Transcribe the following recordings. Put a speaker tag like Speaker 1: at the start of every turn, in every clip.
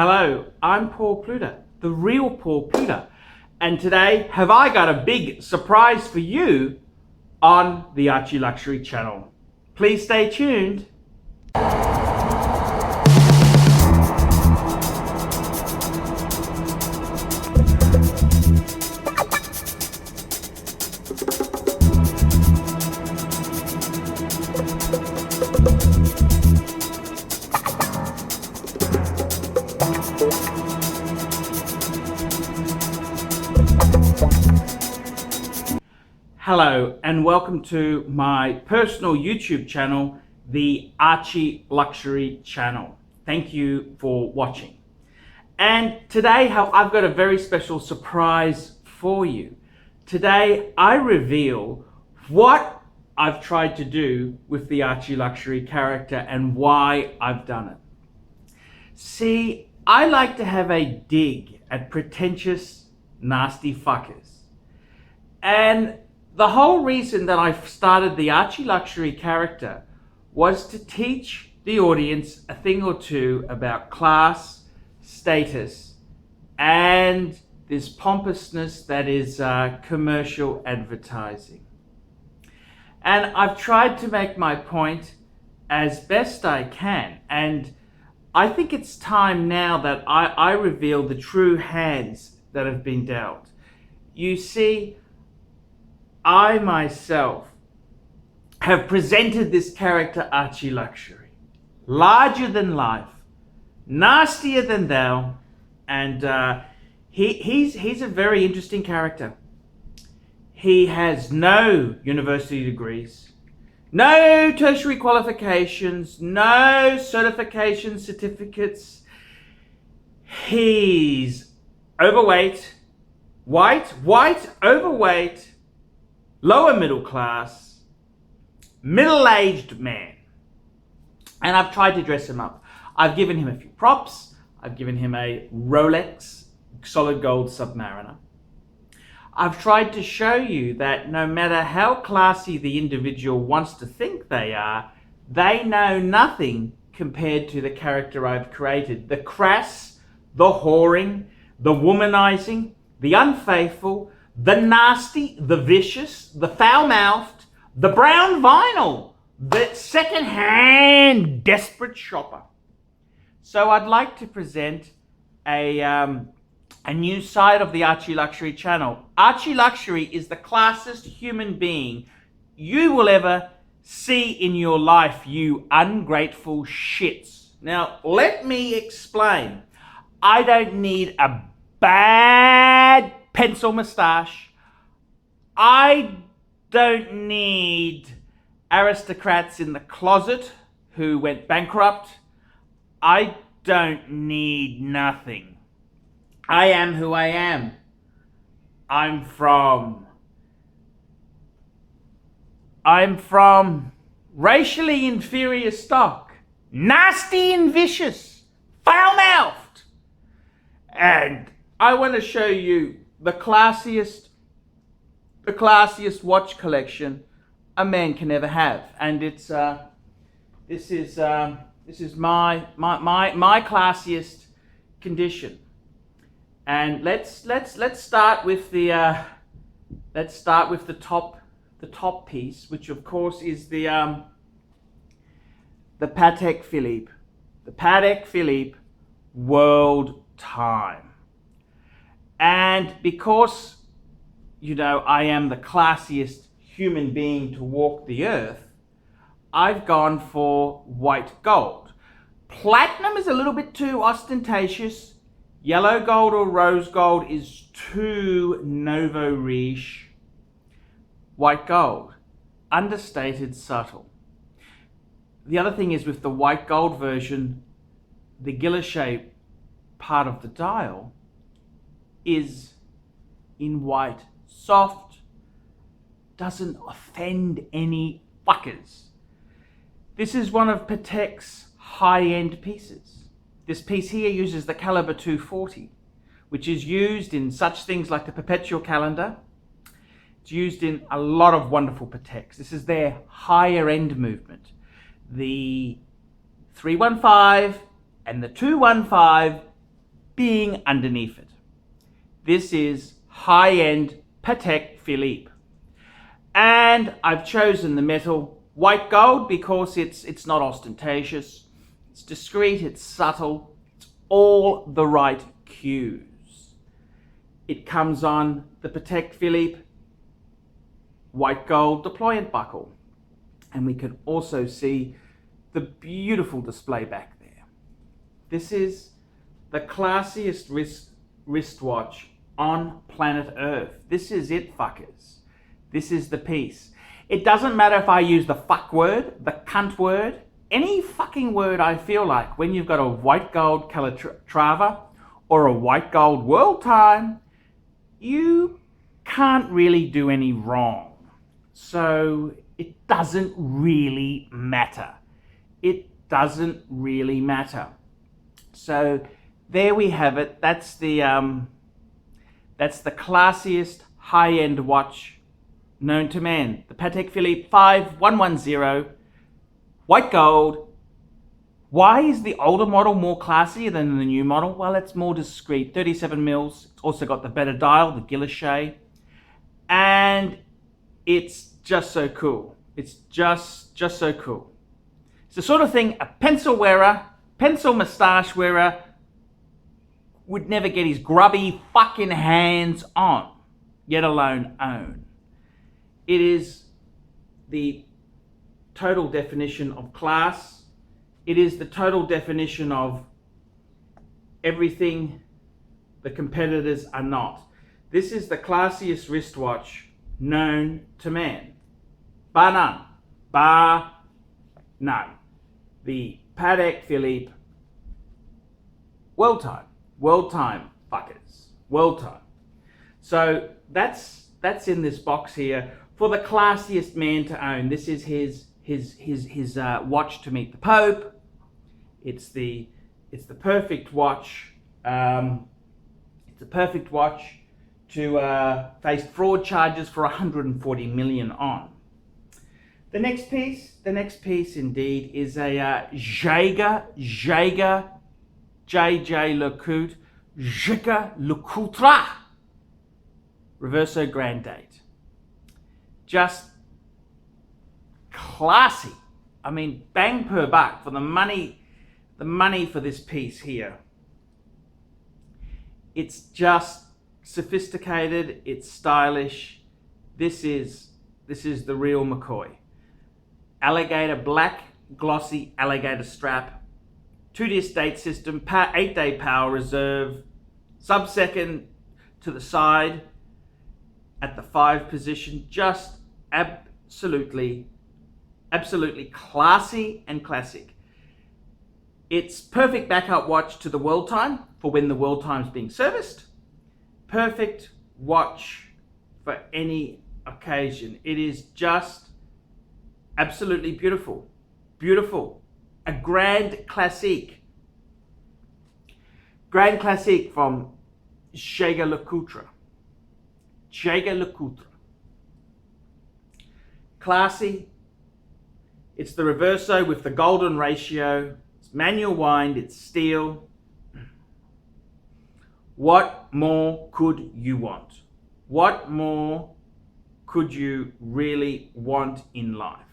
Speaker 1: Hello, I'm Paul Pluter, the real Paul Pluter, and today have I got a big surprise for you on the Archie Luxury channel. Please stay tuned. Hello and welcome to my personal YouTube channel, the Archie Luxury channel. Thank you for watching. And today I've got a very special surprise for you. Today I reveal what I've tried to do with the Archie Luxury character and why I've done it. See, I like to have a dig at pretentious, nasty fuckers. And the whole reason that I started the Archie Luxury character was to teach the audience a thing or two about class, status, and this pompousness that is commercial advertising. And I've tried to make my point as best I can. And I think it's time now that I reveal the true hands that have been dealt. You see, I myself have presented this character Archie Luxury, larger than life, nastier than thou, and he's a very interesting character. He has no university degrees, no tertiary qualifications, no certification certificates. He's overweight, white, overweight, lower middle class, middle-aged man. And I've tried to dress him up. I've given him a few props. I've given him a Rolex solid gold Submariner. I've tried to show you that no matter how classy the individual wants to think they are, they know nothing compared to the character I've created. The crass, the whoring, the womanizing, the unfaithful, the nasty, the vicious, the foul-mouthed, the brown vinyl, the second-hand desperate shopper. So I'd like to present a new side of the Archie Luxury channel. Archie Luxury is the classest human being you will ever see in your life, you ungrateful shits. Now, let me explain. I don't need a bad pencil moustache. I don't need aristocrats in the closet who went bankrupt. I don't need nothing. I am who I am. I'm from racially inferior stock, nasty and vicious, foul-mouthed. And I want to show you the classiest watch collection a man can ever have, and it's this is my classiest condition. And let's start with the top piece, which of course is the Patek Philippe, World Time. And because, you know, I am the classiest human being to walk the earth, I've gone for white gold. Platinum is a little bit too ostentatious. Yellow gold or rose gold is too nouveau riche. White gold, understated, subtle. The other thing is with the white gold version, the guilloche part of the dial is in white, soft, doesn't offend any fuckers. This is one of Patek's high-end pieces. This piece here uses the caliber 240, which is used in such things like the perpetual calendar. It's used in a lot of wonderful Pateks. This is their higher end movement. The 315 and the 215 being underneath it. This is high-end Patek Philippe. And I've chosen the metal white gold because it's not ostentatious, it's discreet, it's subtle, it's all the right cues. It comes on the Patek Philippe white gold deployant buckle. And we can also see the beautiful display back there. This is the classiest wristwatch on planet Earth. This is it, fuckers. This is the piece. It doesn't matter if I use the fuck word, the cunt word, any fucking word I feel like when you've got a white gold Calatrava or a white gold World Time, you can't really do any wrong. So it doesn't really matter. It doesn't really matter. So there we have it. That's the classiest high-end watch known to man. The Patek Philippe 5110, white gold. Why is the older model more classy than the new model? Well, it's more discreet. 37 mils. It's also got the better dial, the guilloche, and it's just so cool. It's just so cool. It's the sort of thing a pencil wearer, pencil moustache wearer would never get his grubby fucking hands on, yet alone own. It is the total definition of class. It is the total definition of everything the competitors are not. This is the classiest wristwatch known to man. Bar none. Bar none. The Patek Philippe World Time. World Time, fuckers. World Time. So that's in this box here for the classiest man to own. This is his watch to meet the Pope. It's the perfect watch. It's a perfect watch to face fraud charges for 140 million on. The next piece indeed is a Jaeger LeCoultre Reverso Grand Date. Just classy. I mean, bang per buck for the money for this piece here. It's just sophisticated, it's stylish. This is the real McCoy. Alligator, black glossy alligator strap, 2-disc date system, 8-day power reserve, sub-second to the side at the 5 position. Just absolutely classy and classic. It's perfect backup watch to the World Time for when the World Time's being serviced. Perfect watch for any occasion. It is just absolutely beautiful. Beautiful. A Grand Classique. Grand Classique from Jaeger LeCoultre. Jaeger LeCoultre. Classy. It's the Reverso with the golden ratio. It's manual wind. It's steel. What more could you want? What more could you really want in life?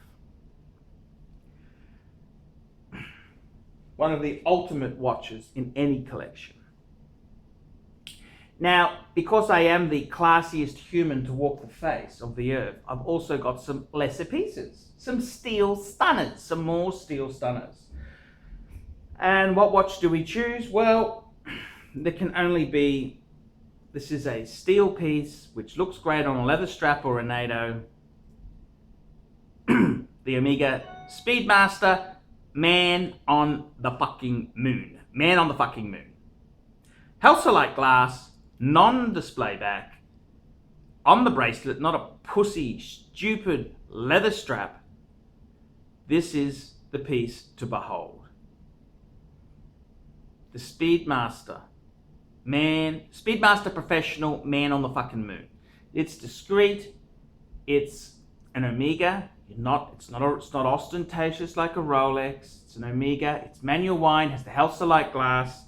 Speaker 1: One of the ultimate watches in any collection. Now, because I am the classiest human to walk the face of the earth, I've also got some lesser pieces, some steel stunners, some more steel stunners. And what watch do we choose? Well, there can only be, this is a steel piece, which looks great on a leather strap or a NATO. The Omega Speedmaster, man on the fucking moon. Man on the fucking moon. Halcyon glass, non-display back, on the bracelet, not a pussy, stupid leather strap. This is the piece to behold. The Speedmaster. Man, Speedmaster Professional, man on the fucking moon. It's discreet. It's an Omega. It's not ostentatious like a Rolex. It's an Omega. It's manual wind. Has the Halcyon glass.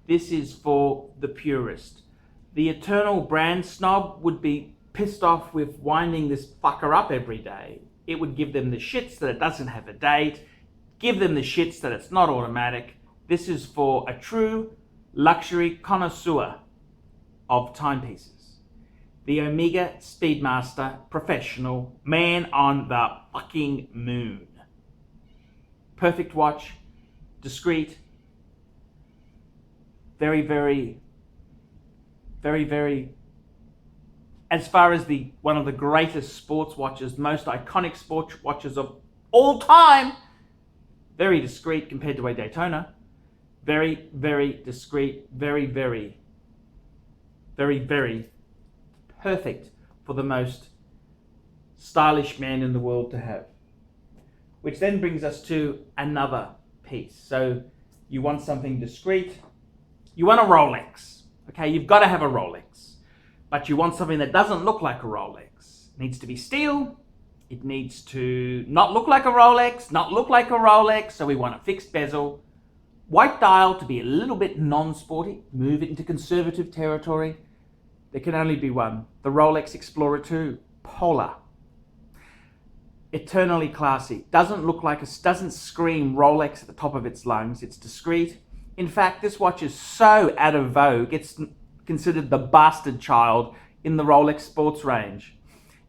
Speaker 1: This is for the purist. The eternal brand snob would be pissed off with winding this fucker up every day. It would give them the shits that it doesn't have a date, give them the shits that it's not automatic. This is for a true luxury connoisseur of timepieces. The Omega Speedmaster Professional, man on the fucking moon. Perfect watch, discreet, very, very, very, very, as far as one of the greatest sports watches, most iconic sports watches of all time, very discreet compared to a Daytona. Very, very discreet, very, very, very, very perfect for the most stylish man in the world to have. Which then brings us to another piece. So you want something discreet, you want a Rolex. Okay, you've got to have a Rolex. But you want something that doesn't look like a Rolex. It needs to be steel, it needs to not look like a Rolex, not look like a Rolex, so we want a fixed bezel. White dial to be a little bit non-sporty, move it into conservative territory. There can only be one, the Rolex Explorer 2 Polar. Eternally classy, doesn't scream Rolex at the top of its lungs, it's discreet. In fact, this watch is so out of vogue, it's considered the bastard child in the Rolex sports range.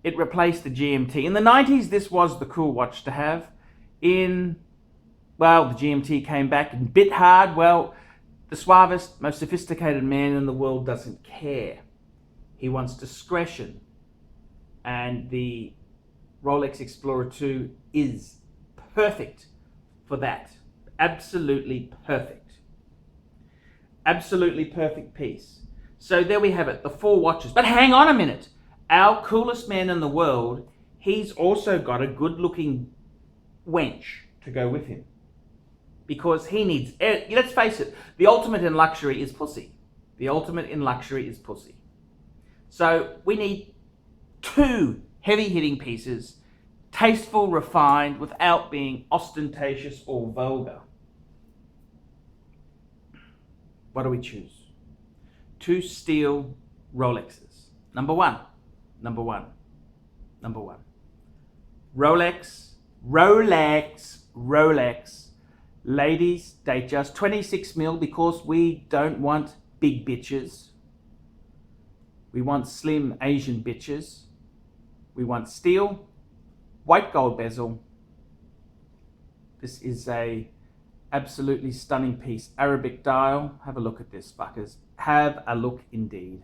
Speaker 1: It replaced the GMT. In the 90s, this was the cool watch to have. The GMT came back and bit hard. Well, the suavest, most sophisticated man in the world doesn't care. He wants discretion. And the Rolex Explorer 2 is perfect for that. Absolutely perfect. Absolutely perfect piece. So there we have it, the 4 watches. But hang on a minute. Our coolest man in the world, he's also got a good-looking wench to go with him. Because he needs, let's face it, the ultimate in luxury is pussy. The ultimate in luxury is pussy. So we need 2 heavy-hitting pieces, tasteful, refined, without being ostentatious or vulgar. What do we choose? 2 steel Rolexes. Number one. Rolex. Ladies, date just 26 mil because we don't want big bitches. We want slim Asian bitches. We want steel, white gold bezel. This is a absolutely stunning piece. Arabic dial. Have a look at this, fuckers. Have a look indeed.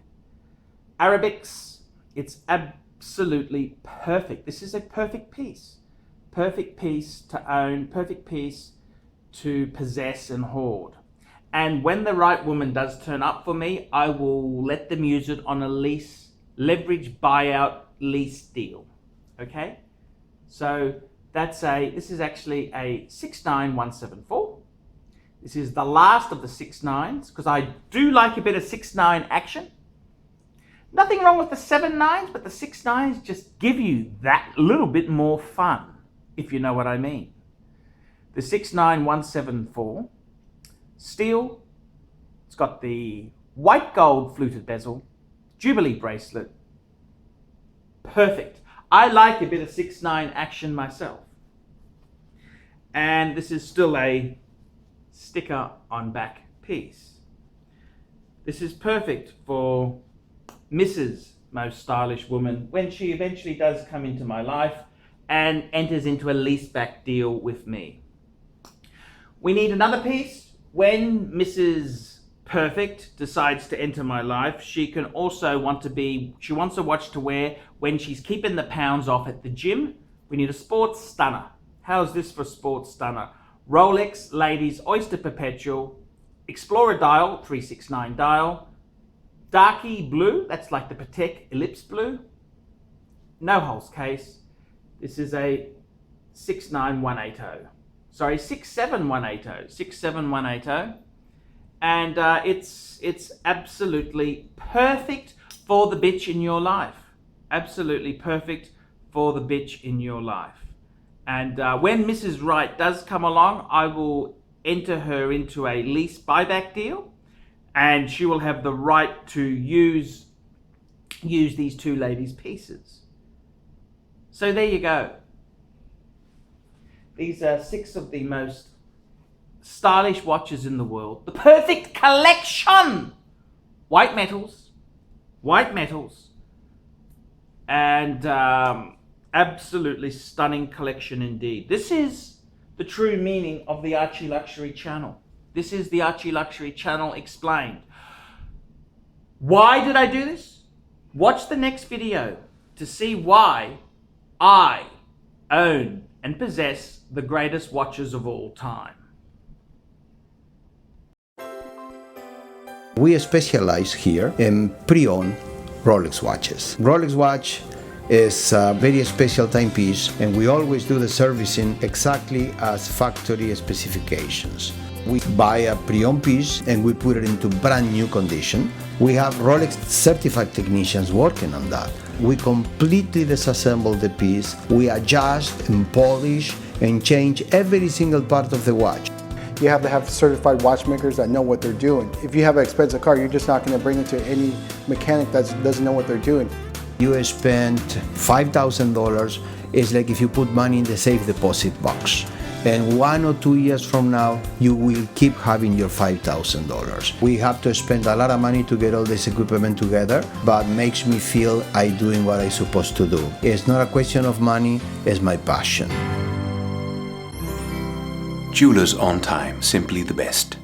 Speaker 1: Arabics, it's absolutely perfect. This is a perfect piece. Perfect piece to own, perfect piece to possess and hoard. And when the right woman does turn up for me, I will let them use it on a lease, leverage buyout lease deal. Okay? So this is actually a 69174. This is the last of the 6.9s because I do like a bit of 6.9 action. Nothing wrong with the 7.9s, but the 6.9s just give you that little bit more fun, if you know what I mean. The 69174, steel, it's got the white gold fluted bezel, Jubilee bracelet, perfect. I like a bit of 6.9 action myself. And this is still a sticker on back piece. This is perfect for Mrs. Most Stylish Woman when she eventually does come into my life and enters into a leaseback deal with me. We need another piece. When Mrs. Perfect decides to enter my life, she wants a watch to wear when she's keeping the pounds off at the gym. We need a sports stunner. How's this for sports stunner? Rolex Ladies Oyster Perpetual, Explorer dial, 369 dial, darky blue, that's like the Patek Ellipse blue, no holes case. This is a 69180. Sorry, 67180. And it's absolutely perfect for the bitch in your life. Absolutely perfect for the bitch in your life. And when Mrs. Right does come along, I will enter her into a lease buyback deal. and she will have the right to use these two ladies' pieces. So there you go. These are 6 of the most stylish watches in the world. The perfect collection! White metals, and absolutely stunning collection indeed. This is the true meaning of the Archie Luxury channel. This is the Archie Luxury channel explained. Why did I do this? Watch the next video to see why I own and possess the greatest watches of all time.
Speaker 2: We specialize here in pre-owned Rolex watches. Rolex watch is a very special timepiece, and we always do the servicing exactly as factory specifications. We buy a pre-owned piece and we put it into brand new condition. We have Rolex certified technicians working on that. We completely disassemble the piece, we adjust and polish and change every single part of the watch.
Speaker 3: You have to have certified watchmakers that know what they're doing. If you have an expensive car, you're just not going to bring it to any mechanic that doesn't know what they're doing.
Speaker 2: You spend $5,000, it's like if you put money in the safe deposit box. And 1 or 2 years from now, you will keep having your $5,000. We have to spend a lot of money to get all this equipment together, but makes me feel I'm doing what I'm supposed to do. It's not a question of money, it's my passion.
Speaker 4: Jewelers on time, simply the best.